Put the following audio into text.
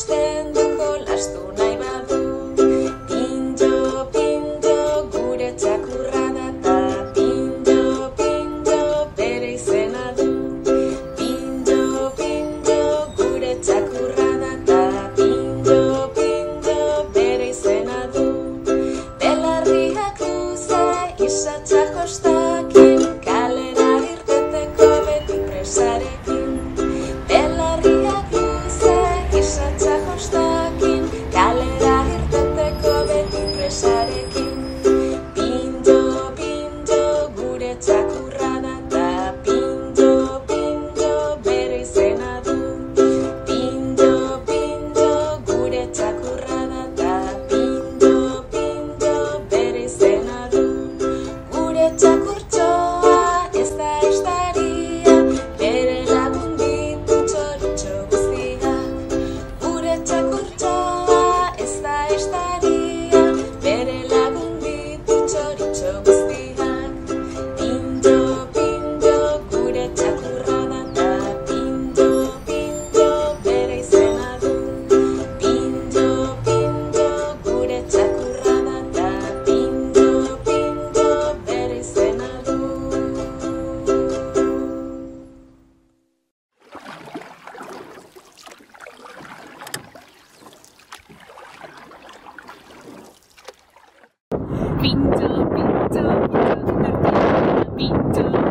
jolasten du, jolastu nahi badu. Pinjo, pinjo, gure txakurra da ta. Pinjo, pinjo, bere izena du. Pinjo, pinjo, gure txakurra da ta. Pinjo, pinjo, bere izena du. Belarriak luze, isatsa jostakin, kalera irteteko beti presarekin. Belarriak luze, isatsa jostakin, kalera irteteko beti presarekin. Pinjo, pinjo, gure txakurra da ta. Pinjo, pinjo, bere izena du. Pinjo, pinjo, gure txakurra da ta. Pinjo, pinjo, bere izena du. Gure txakurtxoa ez da estaria, bere lagun ditu txoritxo guztiak. Gure txakurtxoa ez da estaria, bere lagun ditu txoritxo guztiak. Pinjo, pinjo, gure txakurra da ta. Pinjo, pinjo, bere izena du. Pinjo, pinjo, gure txakurra da ta. Pinjo, pinjo, bere izena du. Pinto, pinto, pinto, pinto, pinto.